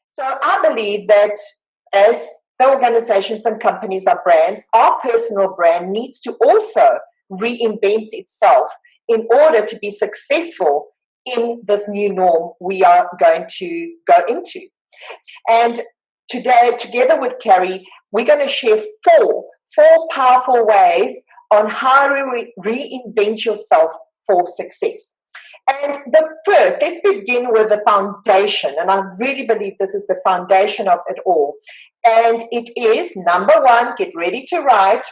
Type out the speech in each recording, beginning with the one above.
So I believe that as the organizations and companies are brands, our personal brand needs to also reinvent itself in order to be successful in this new norm we are going to go into. And today, together with Kari, we're going to share four powerful ways on how to reinvent yourself for success. And the first, let's begin with the foundation. And I really believe this is the foundation of it all. And it is number one, get ready to write,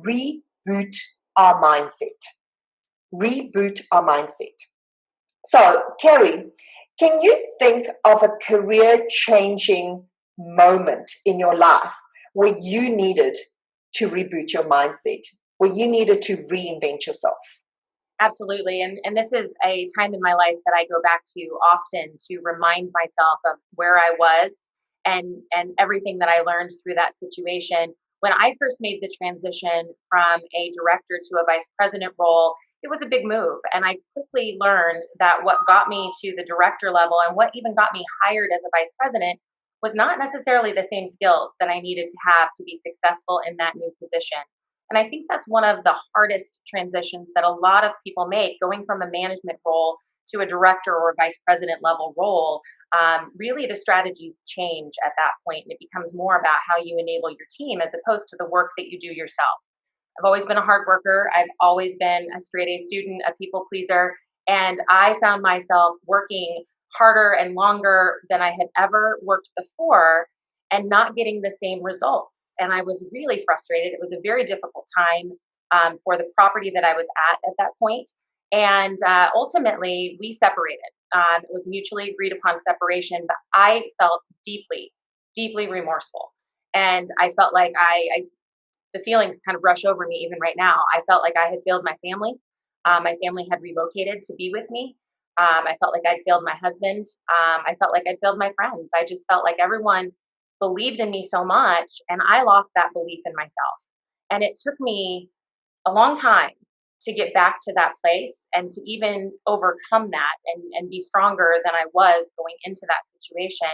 reboot our mindset. Reboot our mindset. So, Kari, can you think of a career-changing moment in your life where you needed to reboot your mindset, where you needed to reinvent yourself? Absolutely. And this is a time in my life that I go back to often to remind myself of where I was and everything that I learned through that situation. When I first made the transition from a director to a vice president role, it was a big move. And I quickly learned that what got me to the director level and what even got me hired as a vice president was not necessarily the same skills that I needed to have to be successful in that new position. And I think that's one of the hardest transitions that a lot of people make, going from a management role to a director or a vice president level role. Really, the strategies change at that point, and it becomes more about how you enable your team as opposed to the work that you do yourself. I've always been a hard worker. I've always been a straight A student, a people pleaser, and I found myself working harder and longer than I had ever worked before and not getting the same results. And I was really frustrated. It was a very difficult time for the property that I was at that point. And ultimately, we separated. It was mutually agreed upon separation, but I felt deeply, deeply remorseful. And I felt like the feelings kind of rush over me even right now. I felt like I had failed my family. My family had relocated to be with me. I felt like I'd failed my husband. I felt like I'd failed my friends. I just felt like everyone believed in me so much, and I lost that belief in myself. And it took me a long time to get back to that place and to even overcome that and be stronger than I was going into that situation.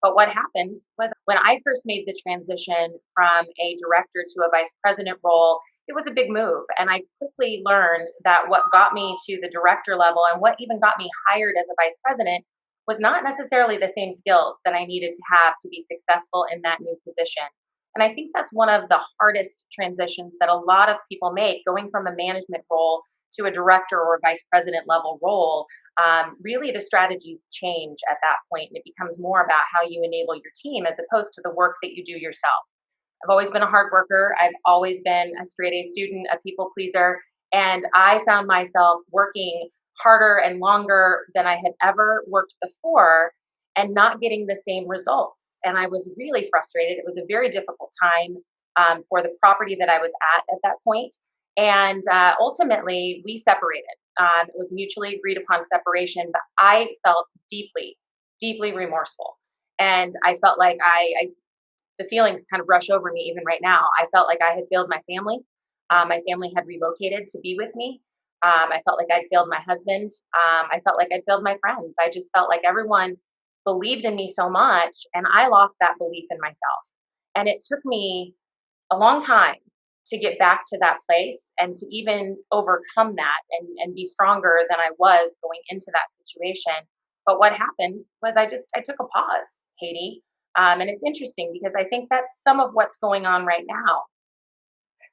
But what happened was when I first made the transition from a director to a vice president role, it was a big move. And I quickly learned that what got me to the director level and what even got me hired as a vice president was not necessarily the same skills that I needed to have to be successful in that new position. And I think that's one of the hardest transitions that a lot of people make, going from a management role to a director or a vice president level role. Really, the strategies change at that point, and it becomes more about how you enable your team as opposed to the work that you do yourself. I've always been a hard worker. I've always been a straight A student, a people pleaser, and I found myself working harder and longer than I had ever worked before and not getting the same results. And I was really frustrated. It was a very difficult time for the property that I was at that point. And ultimately, we separated. It was mutually agreed upon separation, but I felt deeply, deeply remorseful. And I felt like the feelings kind of rush over me even right now. I felt like I had failed my family. My family had relocated to be with me. I felt like I'd failed my husband. I felt like I'd failed my friends. I just felt like everyone believed in me so much, and I lost that belief in myself. And it took me a long time to get back to that place and to even overcome that and be stronger than I was going into that situation. But what happened was I took a pause, Katie. And it's interesting because I think that's some of what's going on right now.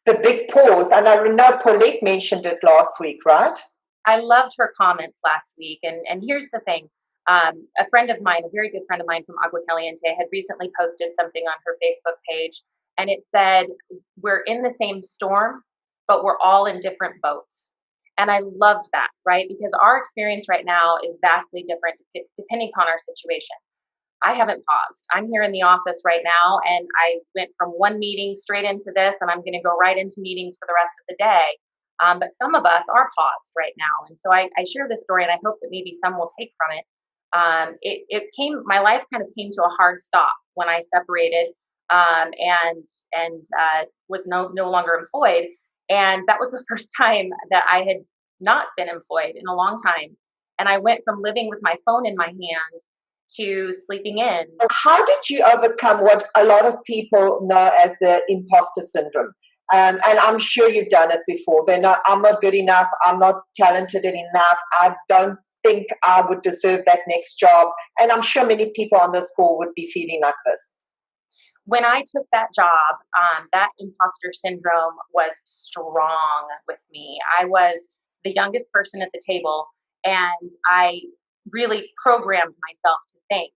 The big pause, and I know Paulette mentioned it last week, right? I loved her comments last week. And here's the thing. A friend of mine, a very good friend of mine from Agua Caliente, had recently posted something on her Facebook page, and it said, "We're in the same storm, but we're all in different boats." And I loved that, right? Because our experience right now is vastly different depending upon our situation. I haven't paused. I'm here in the office right now, and I went from one meeting straight into this, and I'm going to go right into meetings for the rest of the day. But some of us are paused right now. And so I share this story, and I hope that maybe some will take from it. My life kind of came to a hard stop when I separated and was no longer employed. And that was the first time that I had not been employed in a long time. And I went from living with my phone in my hand to sleeping in. How did you overcome what a lot of people know as the imposter syndrome? And I'm sure you've done it before. I'm not good enough. I'm not talented enough. I don't think I would deserve that next job. And I'm sure many people on this call would be feeling like this. When I took that job, that imposter syndrome was strong with me. I was the youngest person at the table, and I really programmed myself to think,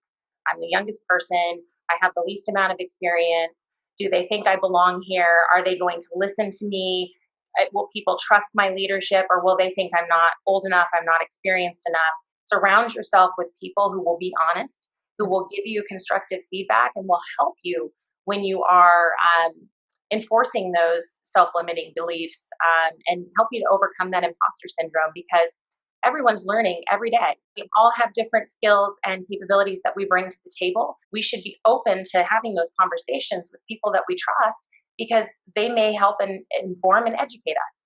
I'm the youngest person, I have the least amount of experience. Do they think I belong here? Are they going to listen to me? Will people trust my leadership, or will they think I'm not old enough, I'm not experienced enough? Surround yourself with people who will be honest, who will give you constructive feedback, and will help you when you are enforcing those self-limiting beliefs, and help you to overcome that imposter syndrome, because everyone's learning every day. We all have different skills and capabilities that we bring to the table. We should be open to having those conversations with people that we trust, because they may help and inform and educate us.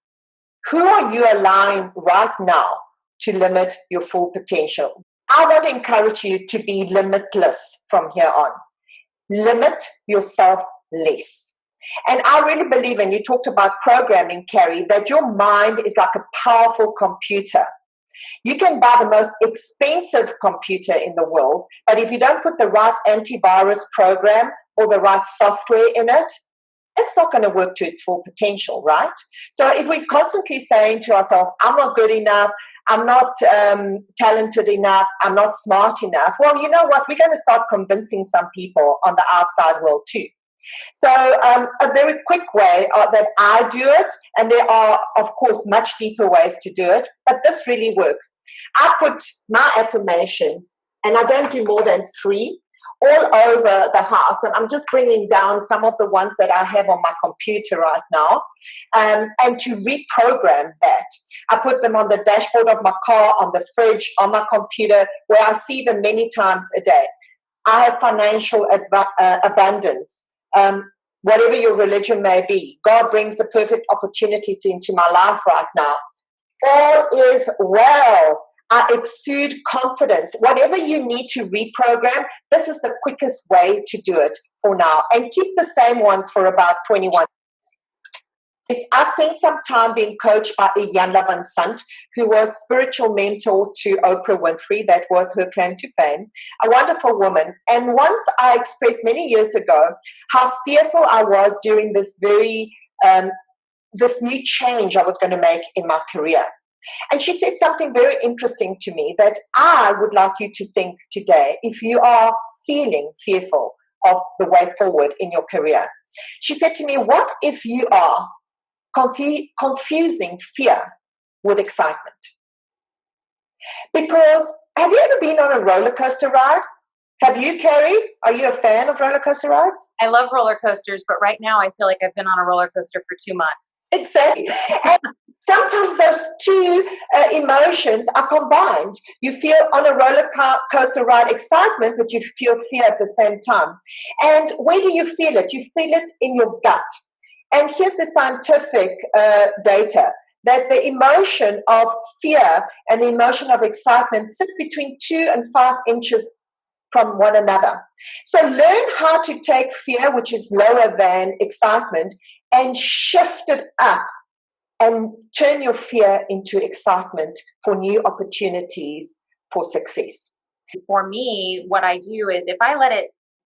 Who are you allowing right now to limit your full potential? I want to encourage you to be limitless from here on. Limit yourself less. And I really believe, and you talked about programming, Kari, that your mind is like a powerful computer. You can buy the most expensive computer in the world, but if you don't put the right antivirus program or the right software in it, it's not going to work to its full potential, right? So if we're constantly saying to ourselves, I'm not good enough, I'm not talented enough, I'm not smart enough, well, you know what? We're going to start convincing some people on the outside world too. So a very quick way that I do it, and there are, of course, much deeper ways to do it, but this really works. I put my affirmations, and I don't do more than 3, all over the house, and I'm just bringing down some of the ones that I have on my computer right now, and to reprogram that. I put them on the dashboard of my car, on the fridge, on my computer, where I see them many times a day. I have financial abundance. Whatever your religion may be, God brings the perfect opportunities into my life right now. All is well. I exude confidence. Whatever you need to reprogram, this is the quickest way to do it for now. And keep the same ones for about 21 days. I spent some time being coached by Iyanla Van Sant, who was spiritual mentor to Oprah Winfrey. That was her claim to fame. A wonderful woman. And once I expressed many years ago how fearful I was during this this new change I was going to make in my career. And she said something very interesting to me that I would like you to think today if you are feeling fearful of the way forward in your career. She said to me, what if you are confusing fear with excitement? Because have you ever been on a roller coaster ride? Have you, Kari? Are you a fan of roller coaster rides? I love roller coasters, but right now I feel like I've been on a roller coaster for 2 months. Exactly. And sometimes those two emotions are combined. You feel on a roller coaster ride excitement, but you feel fear at the same time. And where do you feel it? You feel it in your gut. And here's the scientific data, that the emotion of fear and the emotion of excitement sit between 2 and 5 inches from one another. So learn how to take fear, which is lower than excitement, and shift it up and turn your fear into excitement for new opportunities for success. For me, what I do is if I let it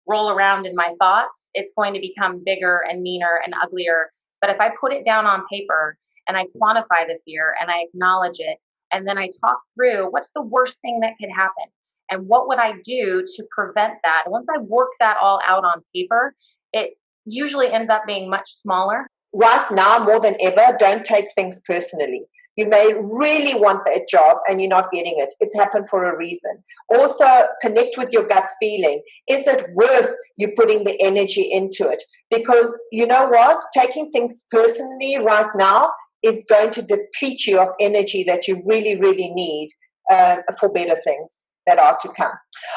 roll around in my thoughts, it's going to become bigger and meaner and uglier. But if I put it down on paper and I quantify the fear and I acknowledge it, and then I talk through what's the worst thing that could happen and what would I do to prevent that. Once I work that all out on paper, it usually ends up being much smaller. Right now, more than ever, don't take things personally. You may really want that job and you're not getting it. It's happened for a reason. Also, connect with your gut feeling. Is it worth you putting the energy into it? Because you know what? Taking things personally right now is going to deplete you of energy that you really, really need for better things that are to come.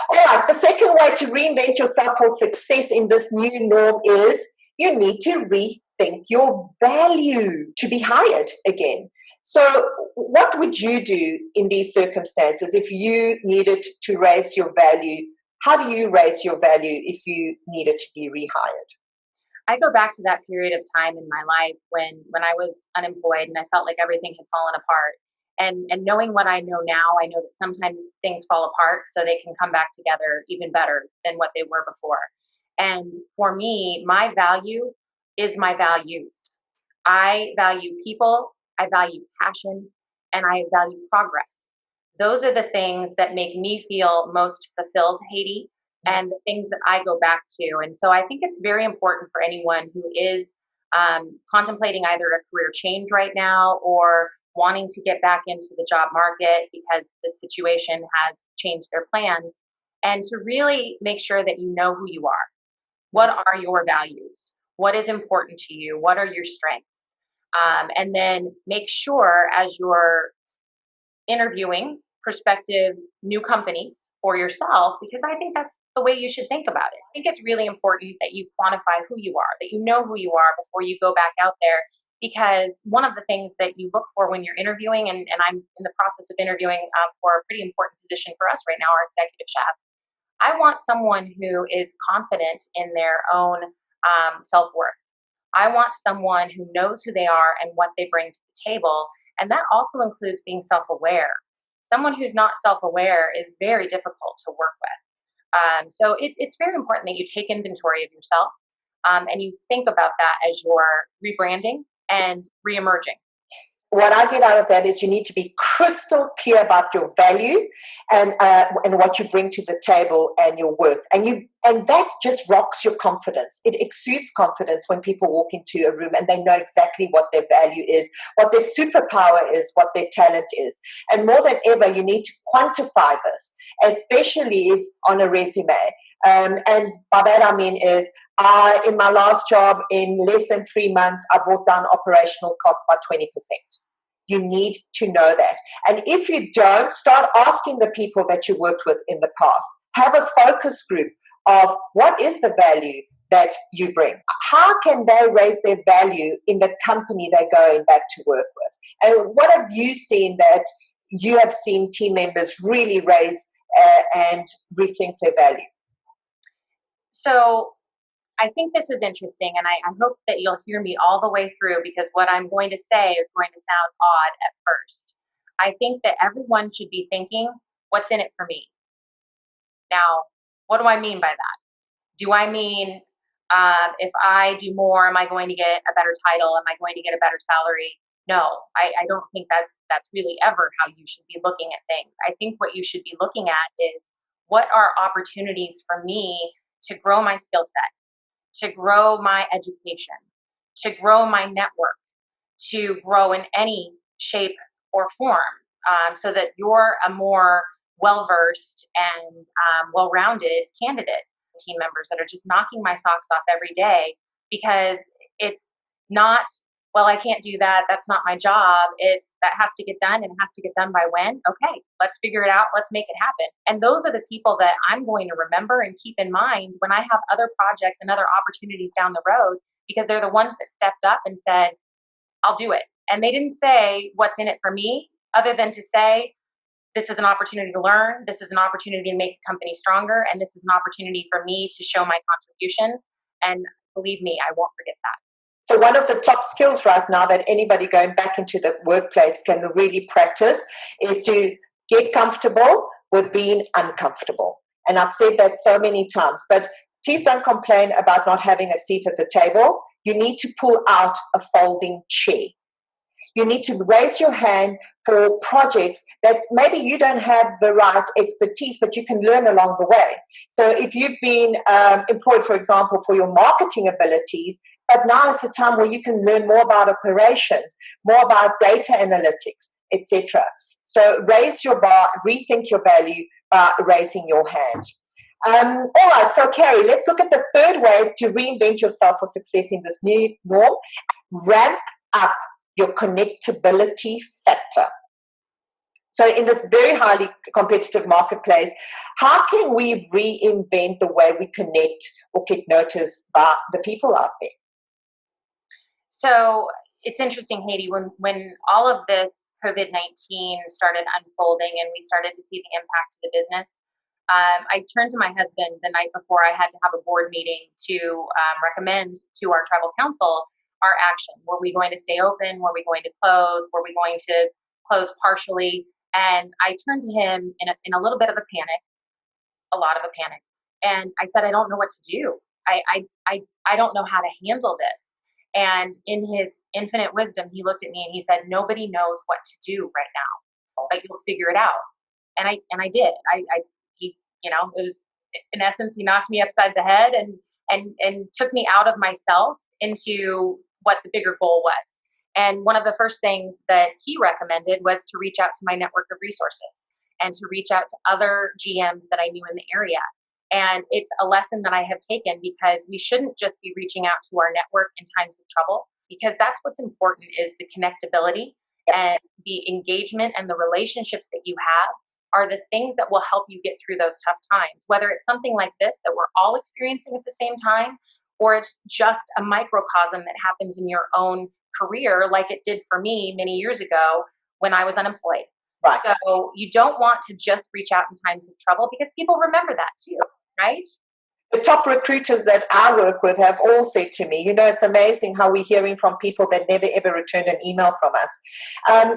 All right, the second way to reinvent yourself for success in this new norm is you need to rethink your value to be hired again. So what would you do in these circumstances if you needed to raise your value How do you raise your value if you needed to be rehired? I go back to that period of time in my life when I was unemployed and I felt like everything had fallen apart. And knowing what I know now, I know that sometimes things fall apart so they can come back together even better than what they were before. And for me, my value is my values. I value people, I value passion, and I value progress. Those are the things that make me feel most fulfilled, Haiti, and the things that I go back to. And so I think it's very important for anyone who is contemplating either a career change right now or wanting to get back into the job market because the situation has changed their plans, and to really make sure that you know who you are. What are your values? What is important to you? What are your strengths? And then make sure as you're interviewing prospective new companies for yourself, because I think that's the way you should think about it. I think it's really important that you quantify who you are, that you know who you are before you go back out there. Because one of the things that you look for when you're interviewing, and I'm in the process of interviewing for a pretty important position for us right now, our executive chef, I want someone who is confident in their own self worth. I want someone who knows who they are and what they bring to the table. And that also includes being self aware. Someone who's not self aware is very difficult to work with. So it's very important that you take inventory of yourself and you think about that as you're rebranding and reemerging. What I get out of that is you need to be crystal clear about your value and what you bring to the table and your worth, and that just rocks your confidence. It exudes confidence when people walk into a room and they know exactly what their value is, what their superpower is, what their talent is, and more than ever, you need to quantify this, especially on a resume. And by that I mean is, in my last job, in less than 3 months, I brought down operational costs by 20%. You need to know that. And if you don't, start asking the people that you worked with in the past. Have a focus group of what is the value that you bring. How can they raise their value in the company they're going back to work with? And what have you seen that you have seen team members really raise and rethink their value? So I think this is interesting, and I hope that you'll hear me all the way through, because what I'm going to say is going to sound odd at first. I think that everyone should be thinking, what's in it for me? Now, what do I mean by that? Do I mean if I do more, am I going to get a better title? Am I going to get a better salary? No, I don't think that's really ever how you should be looking at things. I think what you should be looking at is, what are opportunities for me to grow my skill set, to grow my education, to grow my network, to grow in any shape or form, so that you're a more well versed and well rounded candidate. Team members that are just knocking my socks off every day because it's not, well, I can't do that. That's not my job. It's that has to get done, and it has to get done by when? Okay, let's figure it out. Let's make it happen. And those are the people that I'm going to remember and keep in mind when I have other projects and other opportunities down the road, because they're the ones that stepped up and said, I'll do it. And they didn't say what's in it for me, other than to say, this is an opportunity to learn. This is an opportunity to make the company stronger. And this is an opportunity for me to show my contributions. And believe me, I won't forget that. So one of the top skills right now that anybody going back into the workplace can really practice is to get comfortable with being uncomfortable. And I've said that so many times, but please don't complain about not having a seat at the table. You need to pull out a folding chair. You need to raise your hand for projects that maybe you don't have the right expertise, but you can learn along the way. So if you've been employed, for example, for your marketing abilities, but now is the time where you can learn more about operations, more about data analytics, etc. So raise your bar, rethink your value by raising your hand. All right, so Kari, let's look at the third way to reinvent yourself for success in this new norm. Ramp up your connectability factor. So in this very highly competitive marketplace, how can we reinvent the way we connect or get noticed by the people out there? So it's interesting, Haiti, when all of this COVID-19 started unfolding and we started to see the impact to the business, I turned to my husband the night before I had to have a board meeting to recommend to our tribal council our action. Were we going to stay open? Were we going to close? Were we going to close partially? And I turned to him in a little bit of a panic, a lot of a panic. And I said, I don't know what to do. I don't know how to handle this. And in his infinite wisdom, he looked at me and he said, nobody knows what to do right now, but you'll figure it out. And I did. He, it was, in essence, he knocked me upside the head and took me out of myself into what the bigger goal was. And one of the first things that he recommended was to reach out to my network of resources and to reach out to other GMs that I knew in the area. And it's a lesson that I have taken, because we shouldn't just be reaching out to our network in times of trouble, because that's what's important, is the connectability and the engagement, and the relationships that you have are the things that will help you get through those tough times, whether it's something like this that we're all experiencing at the same time, or it's just a microcosm that happens in your own career, like it did for me many years ago when I was unemployed. Right. So you don't want to just reach out in times of trouble, because people remember that too, right? The top recruiters that I work with have all said to me, it's amazing how we're hearing from people that never ever returned an email from us.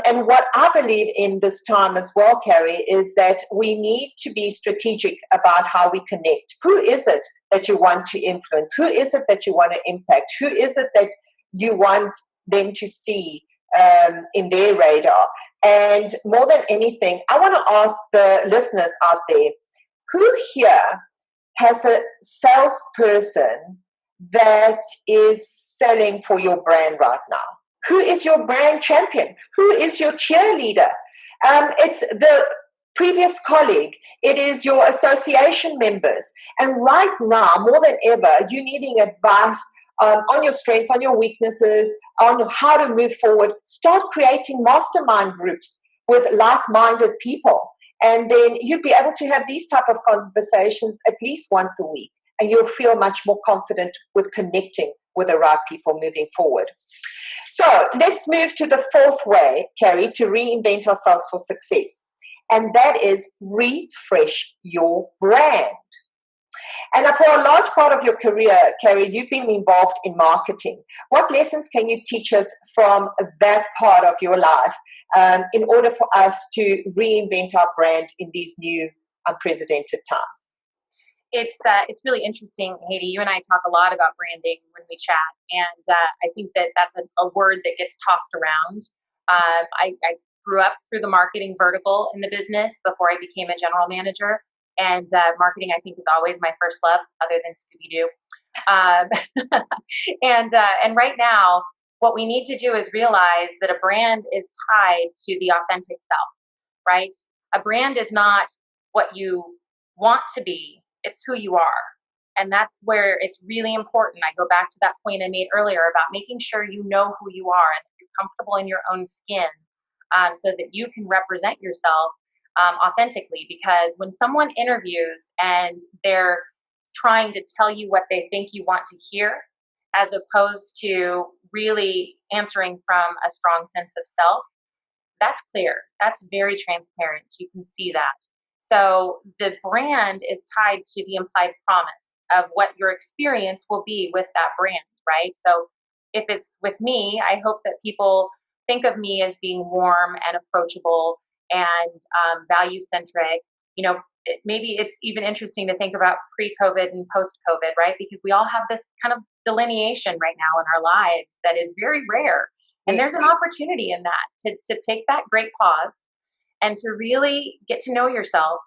And what I believe in this time as well, Kari, is that we need to be strategic about how we connect. Who is it that you want to influence? Who is it that you want to impact? Who is it that you want them to see in their radar? And more than anything, I want to ask the listeners out there, who here has a salesperson that is selling for your brand right now? Who is your brand champion? Who is your cheerleader? It's the previous colleague. It is your association members. And right now, more than ever, you're needing advice on your strengths, on your weaknesses, on how to move forward. Start creating mastermind groups with like-minded people. And then you'll be able to have these type of conversations at least once a week. And you'll feel much more confident with connecting with the right people moving forward. So let's move to the fourth way, Kari, to reinvent ourselves for success. And that is refresh your brand. And for a large part of your career, Kari, you've been involved in marketing. What lessons can you teach us from that part of your life in order for us to reinvent our brand in these new unprecedented times? It's really interesting, Haiti. You and I talk a lot about branding when we chat, and I think that that's a word that gets tossed around. I grew up through the marketing vertical in the business before I became a general manager. And marketing, I think, is always my first love, other than Scooby-Doo. And right now, what we need to do is realize that a brand is tied to the authentic self, right? A brand is not what you want to be, it's who you are. And that's where it's really important. I go back to that point I made earlier about making sure you know who you are and that you're comfortable in your own skin, so that you can represent yourself authentically. Because when someone interviews and they're trying to tell you what they think you want to hear, as opposed to really answering from a strong sense of self, that's clear. That's very transparent. You can see that. So the brand is tied to the implied promise of what your experience will be with that brand, right? So if it's with me, I hope that people think of me as being warm and approachable and value-centric. Maybe it's even interesting to think about pre-COVID and post-COVID, right? Because we all have this kind of delineation right now in our lives that is very rare. And there's an opportunity in that to take that great pause and to really get to know yourself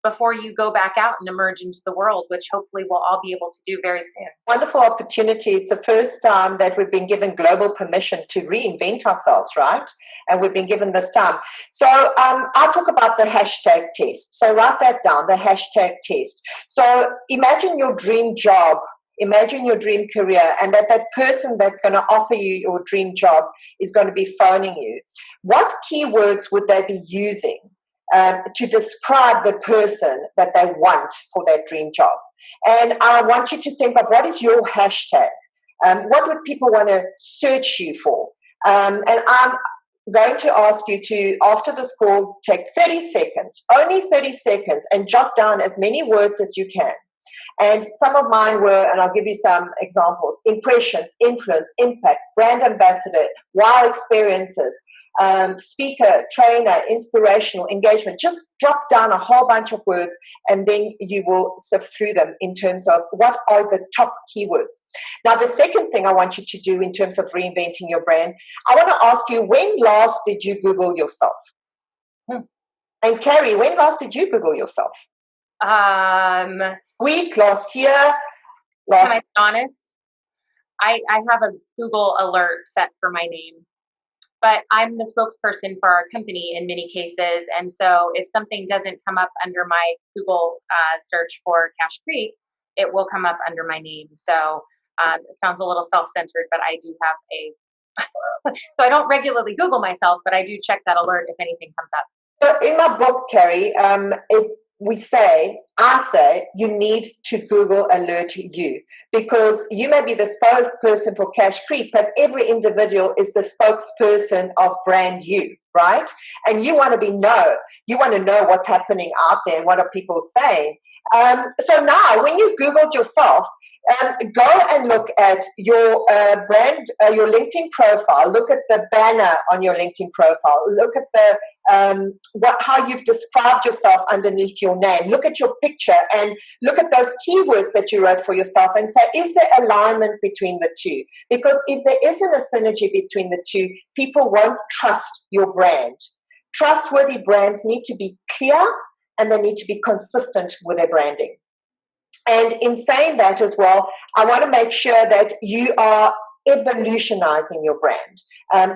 before you go back out and emerge into the world, which hopefully we'll all be able to do very soon. Wonderful opportunity. It's the first time that we've been given global permission to reinvent ourselves, right? And we've been given this time. So I'll talk about the hashtag test. So write that down, the hashtag test. So imagine your dream job. Imagine your dream career, and that person that's going to offer you your dream job is going to be phoning you. What keywords would they be using to describe the person that they want for that dream job? And I want you to think of, what is your hashtag? What would people want to search you for? And going to ask you to, after this call, take 30 seconds, only 30 seconds, and jot down as many words as you can. And some of mine were, and I'll give you some examples: impressions, influence, impact, brand ambassador, wow experiences, speaker, trainer, inspirational, engagement. Just drop down a whole bunch of words, and then you will sift through them in terms of what are the top keywords. Now, the second thing I want you to do in terms of reinventing your brand, I want to ask you, when last did you Google yourself? And Kari, when last did you Google yourself? Week, last year? Can I be honest? I have a Google alert set for my name, but I'm the spokesperson for our company in many cases. And so if something doesn't come up under my Google search for Cache Creek, it will come up under my name. So it sounds a little self-centered, but I do have so I don't regularly Google myself, but I do check that alert if anything comes up. So in my book, Kari, I say you need to Google alert you, because you may be the spokesperson for Cache Creek, but every individual is the spokesperson of brand you, right? And you want to know what's happening out there, what are people saying. So now when you Googled yourself, go and look at your brand, your LinkedIn profile. Look at the banner on your LinkedIn profile. Look at the how you've described yourself underneath your name. Look at your picture and look at those keywords that you wrote for yourself and say, is there alignment between the two? Because if there isn't a synergy between the two, people won't trust your brand. Trustworthy brands need to be clear and they need to be consistent with their branding. And in saying that as well, I want to make sure that you are evolutionizing your brand,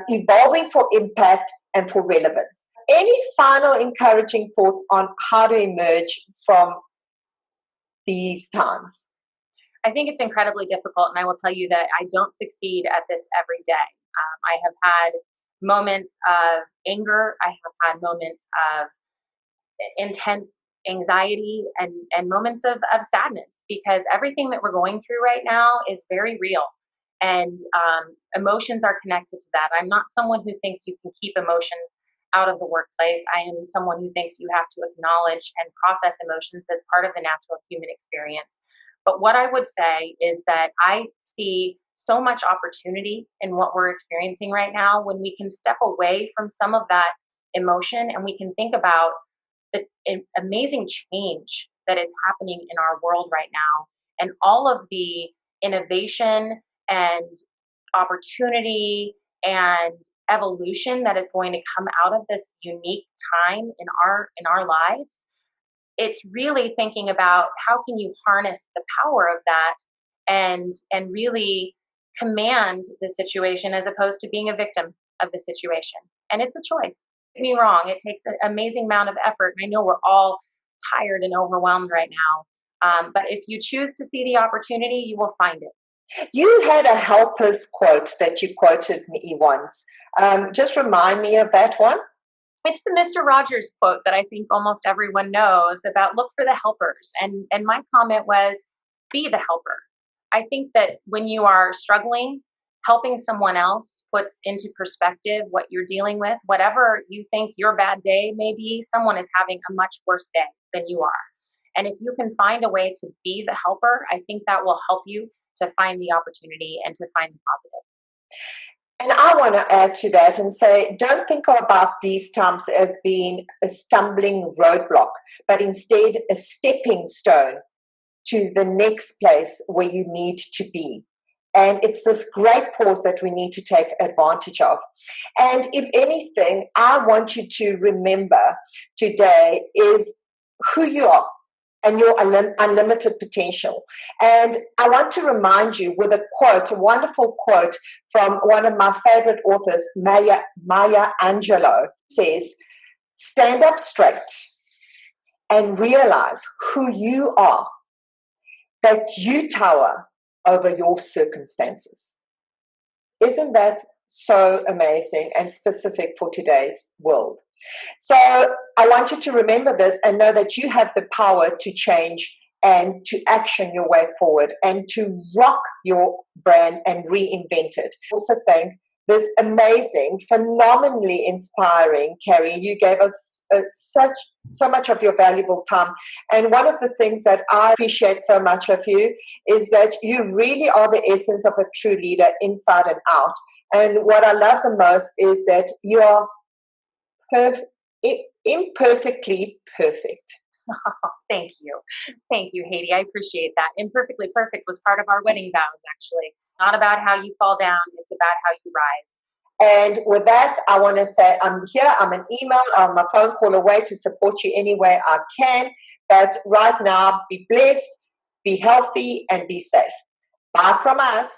evolving for impact and for relevance. Any final encouraging thoughts on how to emerge from these times? I think it's incredibly difficult, and I will tell you that I don't succeed at this every day. I have had moments of anger. I have had moments of intense anxiety and moments of sadness, because everything that we're going through right now is very real. And emotions are connected to that. I'm not someone who thinks you can keep emotions out of the workplace. I am someone who thinks you have to acknowledge and process emotions as part of the natural human experience. But what I would say is that I see so much opportunity in what we're experiencing right now when we can step away from some of that emotion and we can think about the amazing change that is happening in our world right now, and all of the innovation and opportunity and evolution that is going to come out of this unique time in our lives. It's really thinking about how can you harness the power of that and really command the situation as opposed to being a victim of the situation. And it's a choice. Don't get me wrong, it takes an amazing amount of effort. I know we're all tired and overwhelmed right now. But if you choose to see the opportunity, you will find it. You had a helper's quote that you quoted me once. Just remind me of that one. It's the Mr. Rogers quote that I think almost everyone knows about: look for the helpers. And my comment was, be the helper. I think that when you are struggling, helping someone else puts into perspective what you're dealing with. Whatever you think your bad day may be, someone is having a much worse day than you are. And if you can find a way to be the helper, I think that will help you to find the opportunity and to find the positive. And I want to add to that and say, don't think about these times as being a stumbling roadblock, but instead a stepping stone to the next place where you need to be. And it's this great pause that we need to take advantage of. And if anything, I want you to remember today is who you are and your unlimited potential. And I want to remind you with a quote, a wonderful quote from one of my favorite authors, Maya Angelou, says, stand up straight and realize who you are, that you tower over your circumstances. Isn't that so amazing and specific for today's world? So I want you to remember this and know that you have the power to change and to action your way forward and to rock your brand and reinvent it. Also thank this amazing, phenomenally inspiring, Kari. You gave us so much of your valuable time. And one of the things that I appreciate so much of you is that you really are the essence of a true leader inside and out. And what I love the most is that you are imperfectly perfect. Oh, thank you. Thank you, Haiti. I appreciate that. Imperfectly perfect was part of our wedding vows, actually. Not about how you fall down, it's about how you rise. And with that, I want to say I'm here. I'm an email, I'm a phone call away to support you any way I can. But right now, be blessed, be healthy, and be safe. Bye from us.